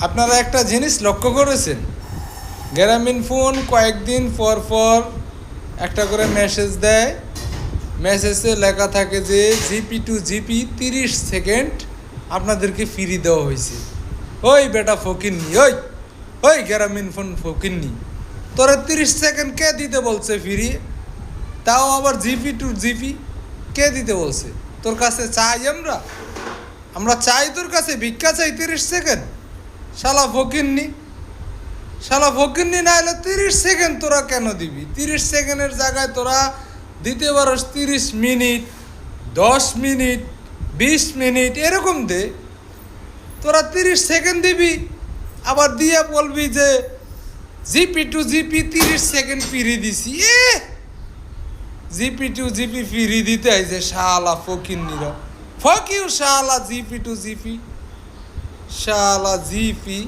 আপনারা একটা জিনিস লক্ষ্য করেছেন, গ্রামীণ ফোন কয়েকদিন পর পর একটা করে মেসেজ দেয়। মেসেজে লেখা থাকে যে জিপি টু জিপি 30 সেকেন্ড আপনাদেরকে ফ্রি দেওয়া হয়েছে। ওই বেটা ফকিন্নি, ওই ওই গ্রামীণ ফোন ফকিন্নি, তোরা 30 সেকেন্ড কে দিতে বলছে ফ্রি? তাও আবার জিপি টু জিপি কে দিতে বলছে? তোর কাছে চাই আমরা আমরা চাই তোর কাছে ভিক্ষা চাই 30 সেকেন্ড? শালা ফকিন্নি, শালা ফকিন্নি না হলে 30 সেকেন্ড তোরা কেন দিবি? 30 সেকেন্ডের জায়গায় তোরা দিতে পারস 30 মিনিট, 10 মিনিট, 20 মিনিট এরকম দে। তোরা 30 সেকেন্ড দিবি, আবার দিয়ে বলবি যে GP to GP 30 second free দিছি। জিপি টু জিপি ফ্রি দিতে আইছে শালা ফকিন্নিরা। ফকিউ শালা জিপি টু জিপি, শালা জিপি